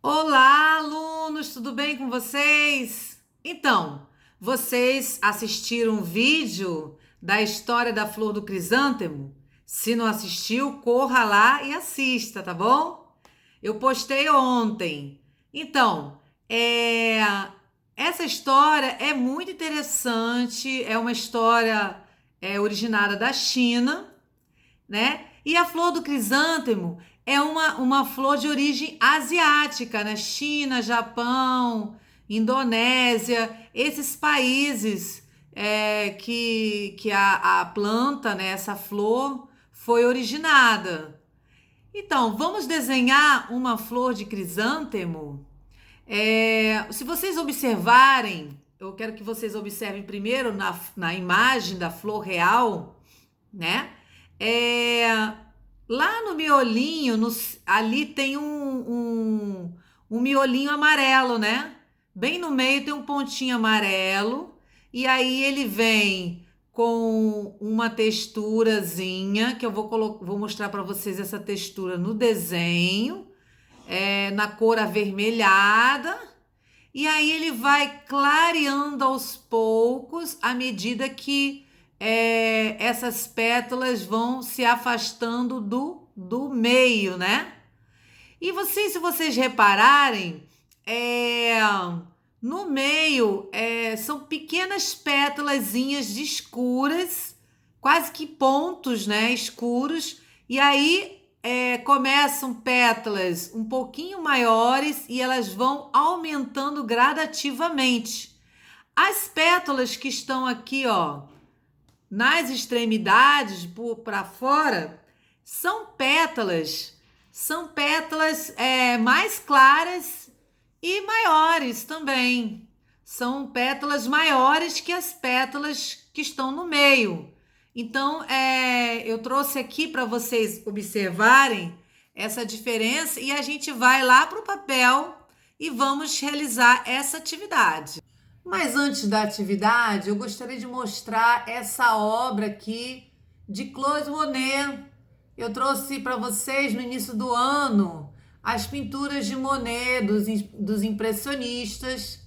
Olá, alunos, tudo bem com vocês? Então, vocês assistiram o vídeo da história da flor do crisântemo? Se não assistiu, corra lá e assista, tá bom? Eu postei ontem. Então, essa história é muito interessante, é uma história originada da China, né? E a flor do crisântemo é uma flor de origem asiática, né? China, Japão, Indonésia, esses países que a planta, né, essa flor, foi originada. Então, vamos desenhar uma flor de crisântemo? Se vocês observarem, eu quero que vocês observem primeiro na imagem da flor real, né? É, Lá no miolinho, ali tem um miolinho amarelo, né? Bem no meio tem um pontinho amarelo, e aí ele vem com uma texturazinha, que eu vou mostrar para vocês essa textura no desenho, na cor avermelhada, e aí ele vai clareando aos poucos à medida que essas pétalas vão se afastando do meio, né? E vocês, se vocês repararem, é, no meio são pequenas pétalazinhas de escuras, quase que pontos, né, escuros, e aí começam pétalas um pouquinho maiores e elas vão aumentando gradativamente. As pétalas que estão aqui, ó, nas extremidades, para fora, são pétalas, mais claras e maiores também. São pétalas maiores que as pétalas que estão no meio. Então, eu trouxe aqui para vocês observarem essa diferença e a gente vai lá para o papel e vamos realizar essa atividade. Mas antes da atividade, eu gostaria de mostrar essa obra aqui de Claude Monet. Eu trouxe para vocês no início do ano as pinturas de Monet, dos impressionistas.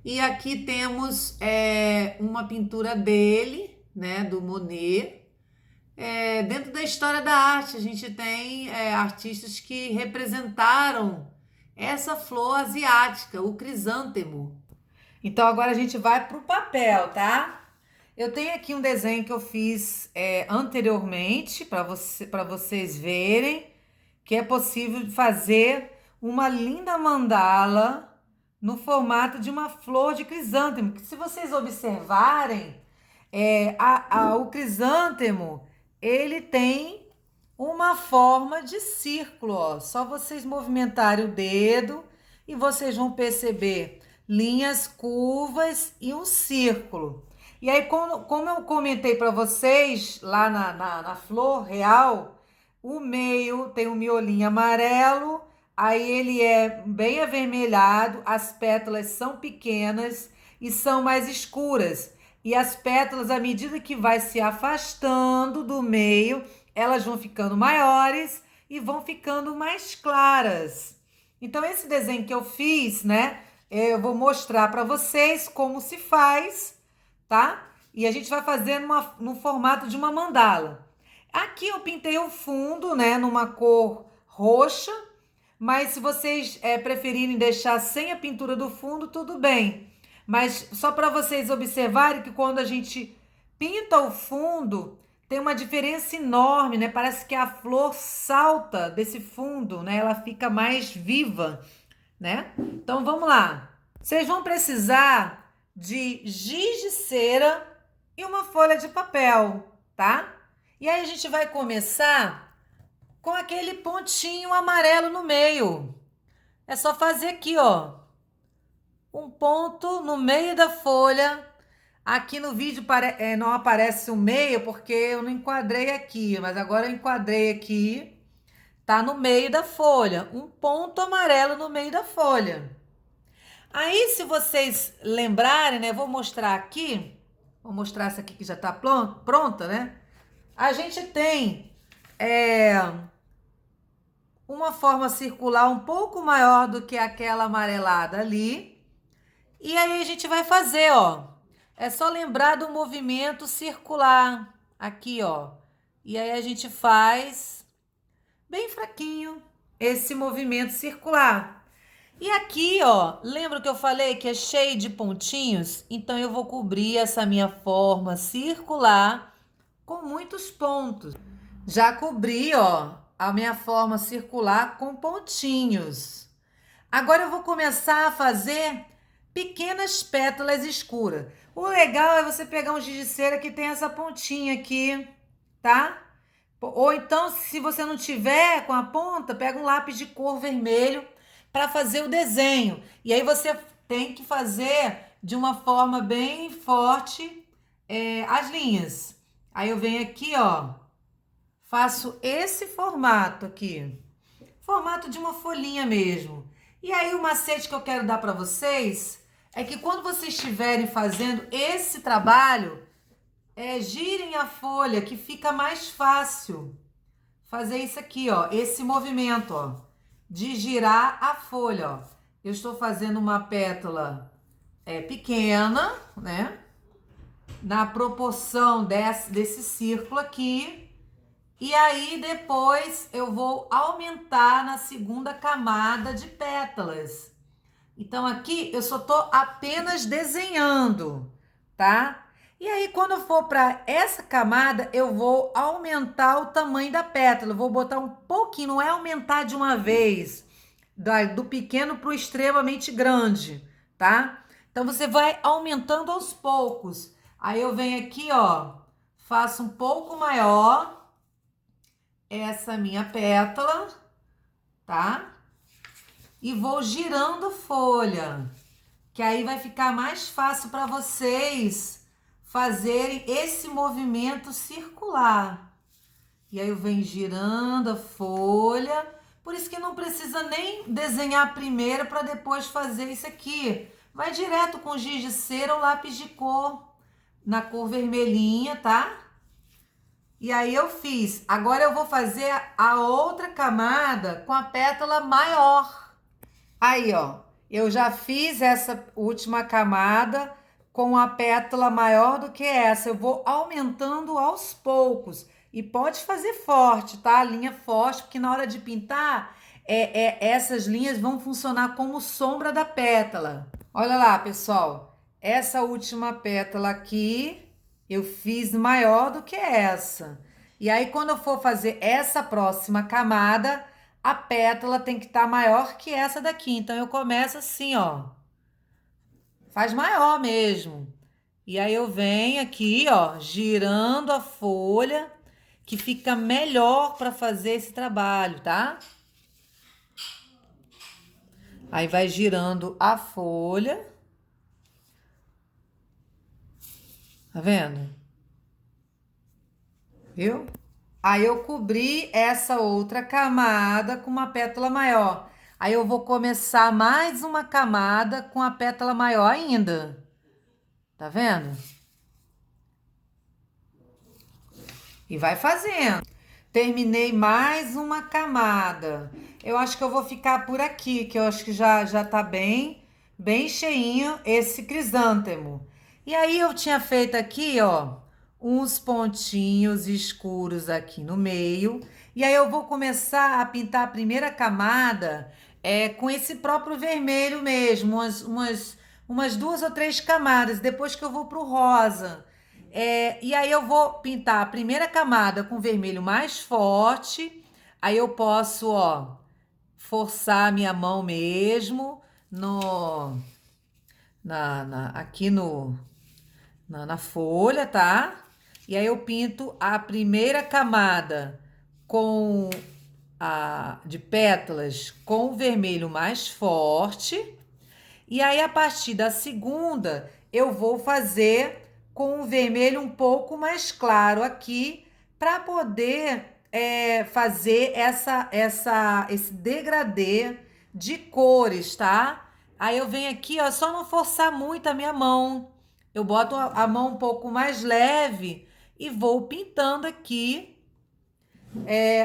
E aqui temos uma pintura dele, né, do Monet. Dentro da história da arte, a gente tem artistas que representaram essa flor asiática, o crisântemo. Então agora a gente vai para o papel, tá? Eu tenho aqui um desenho que eu fiz anteriormente para vocês verem que é possível fazer uma linda mandala no formato de uma flor de crisântemo. Que se vocês observarem, o crisântemo ele tem uma forma de círculo, ó. Só vocês movimentarem o dedo e vocês vão perceber linhas curvas e um círculo. E aí, como eu comentei para vocês lá na flor real, o meio tem um miolinho amarelo, aí ele é bem avermelhado, as pétalas são pequenas e são mais escuras. E as pétalas, à medida que vai se afastando do meio, elas vão ficando maiores e vão ficando mais claras. Então, esse desenho que eu fiz, né? Eu vou mostrar para vocês como se faz, tá? E a gente vai fazer no formato de uma mandala. Aqui eu pintei o fundo, né, numa cor roxa, mas se vocês preferirem deixar sem a pintura do fundo, tudo bem. Mas só para vocês observarem que quando a gente pinta o fundo, tem uma diferença enorme, né? Parece que a flor salta desse fundo, né? Ela fica mais viva, né? Então vamos lá. Vocês vão precisar de giz de cera e uma folha de papel, tá? E aí a gente vai começar com aquele pontinho amarelo no meio. É só fazer aqui, ó, um ponto no meio da folha. Aqui no vídeo não aparece o meio porque eu não enquadrei aqui, mas agora eu enquadrei aqui. Tá no meio da folha, um ponto amarelo no meio da folha. Aí, se vocês lembrarem, né, vou mostrar aqui, vou mostrar essa aqui que já tá pronta, né? A gente tem uma forma circular um pouco maior do que aquela amarelada ali. E aí a gente vai fazer, ó. É só lembrar do movimento circular aqui, ó. E aí a gente faz bem fraquinho esse movimento circular. E aqui, ó, lembra que eu falei que é cheio de pontinhos? Então eu vou cobrir essa minha forma circular com muitos pontos. Já cobri, ó, a minha forma circular com pontinhos. Agora eu vou começar a fazer pequenas pétalas escuras. O legal é você pegar um giz de cera que tem essa pontinha aqui, tá? Ou então, se você não tiver com a ponta, pega um lápis de cor vermelho para fazer o desenho. E aí você tem que fazer de uma forma bem forte as linhas. Aí eu venho aqui, ó, faço esse formato aqui, formato de uma folhinha mesmo. E aí o macete que eu quero dar para vocês é que quando vocês estiverem fazendo esse trabalho, girem a folha, que fica mais fácil fazer isso aqui, ó, esse movimento, ó, de girar a folha, ó. Eu estou fazendo uma pétala pequena, né? Na proporção desse círculo aqui. E aí depois eu vou aumentar na segunda camada de pétalas. Então aqui eu só tô apenas desenhando, tá? E aí quando eu for para essa camada, eu vou aumentar o tamanho da pétala. Eu vou botar um pouquinho, não é aumentar de uma vez, do pequeno para o extremamente grande, tá? Então você vai aumentando aos poucos. Aí eu venho aqui, ó, faço um pouco maior essa minha pétala, tá? E vou girando a folha, que aí vai ficar mais fácil para vocês fazerem esse movimento circular. E aí eu venho girando a folha, por isso que não precisa nem desenhar primeiro para depois fazer isso aqui. Vai direto com giz de cera ou lápis de cor, na cor vermelhinha, tá? E aí eu fiz. Agora eu vou fazer a outra camada com a pétala maior. Aí, ó, eu já fiz essa última camada com a pétala maior do que essa. Eu vou aumentando aos poucos. E pode fazer forte, tá? A linha forte, porque na hora de pintar, essas linhas vão funcionar como sombra da pétala. Olha lá, pessoal. Essa última pétala aqui eu fiz maior do que essa. E aí, quando eu for fazer essa próxima camada, a pétala tem que estar maior que essa daqui. Então, eu começo assim, ó. Faz maior mesmo. E aí, eu venho aqui, ó, girando a folha, que fica melhor para fazer esse trabalho, tá? Aí, vai girando a folha. Tá vendo? Viu? Aí eu cobri essa outra camada com uma pétala maior. Aí eu vou começar mais uma camada com a pétala maior ainda. Tá vendo? E vai fazendo. Terminei mais uma camada. Eu acho que eu vou ficar por aqui, que eu acho que já tá bem cheinho esse crisântemo. E aí eu tinha feito aqui, ó, uns pontinhos escuros aqui no meio. E aí eu vou começar a pintar a primeira camada com esse próprio vermelho mesmo, umas 2 ou 3 camadas, depois que eu vou pro rosa. E aí eu vou pintar a primeira camada com vermelho mais forte. Aí eu posso, ó, forçar a minha mão mesmo aqui na folha, tá? E aí eu pinto a primeira camada de pétalas com o vermelho mais forte. E aí, a partir da segunda, eu vou fazer com o vermelho um pouco mais claro aqui, para poder fazer esse degradê de cores, tá? Aí eu venho aqui, ó, só não forçar muito a minha mão. Eu boto a mão um pouco mais leve e vou pintando aqui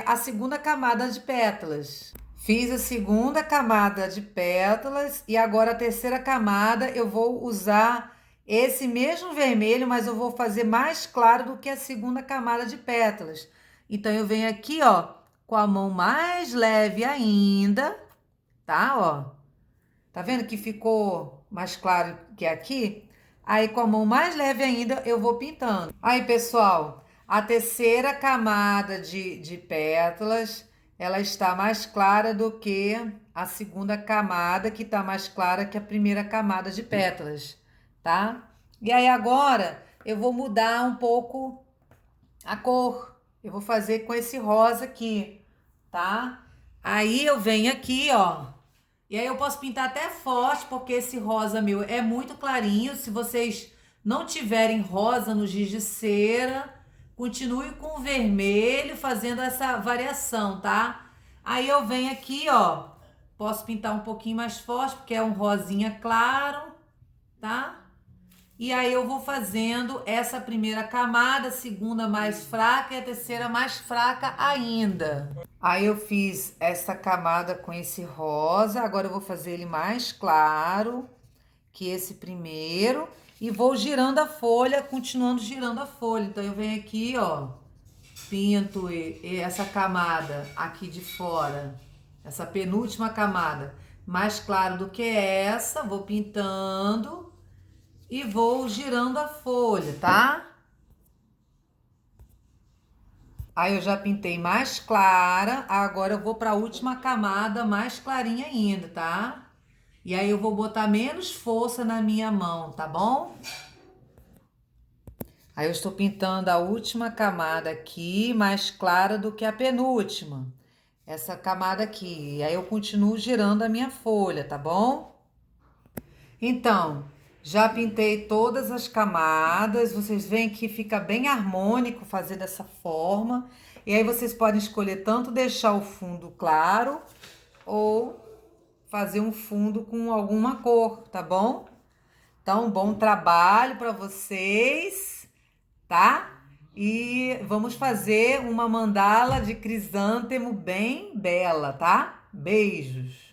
a segunda camada de pétalas. Fiz a segunda camada de pétalas e agora a terceira camada eu vou usar esse mesmo vermelho, mas eu vou fazer mais claro do que a segunda camada de pétalas. Então eu venho aqui, ó, com a mão mais leve ainda, tá? Ó. Tá vendo que ficou mais claro que aqui? Aí com a mão mais leve ainda eu vou pintando. Aí, pessoal, a terceira camada de pétalas, ela está mais clara do que a segunda camada, que está mais clara que a primeira camada de pétalas, tá? E aí agora eu vou mudar um pouco a cor. Eu vou fazer com esse rosa aqui, tá? Aí eu venho aqui, ó. E aí eu posso pintar até forte, porque esse rosa meu é muito clarinho. Se vocês não tiverem rosa no giz de cera, continue com o vermelho, fazendo essa variação, tá? Aí eu venho aqui, ó. Posso pintar um pouquinho mais forte, porque é um rosinha claro, tá? E aí eu vou fazendo essa primeira camada, a segunda mais fraca e a terceira mais fraca ainda. Aí eu fiz essa camada com esse rosa, agora eu vou fazer ele mais claro que esse primeiro e vou girando a folha, continuando girando a folha. Então eu venho aqui, ó, pinto essa camada aqui de fora, essa penúltima camada, mais claro do que essa, vou pintando e vou girando a folha, tá? Aí eu já pintei mais clara, agora eu vou para a última camada mais clarinha ainda, tá? E aí eu vou botar menos força na minha mão, tá bom? Aí eu estou pintando a última camada aqui, mais clara do que a penúltima. Essa camada aqui. E aí eu continuo girando a minha folha, tá bom? Então, já pintei todas as camadas. Vocês veem que fica bem harmônico fazer dessa forma. E aí vocês podem escolher tanto deixar o fundo claro ou fazer um fundo com alguma cor, tá bom? Então, bom trabalho para vocês, tá? E vamos fazer uma mandala de crisântemo bem bela, tá? Beijos!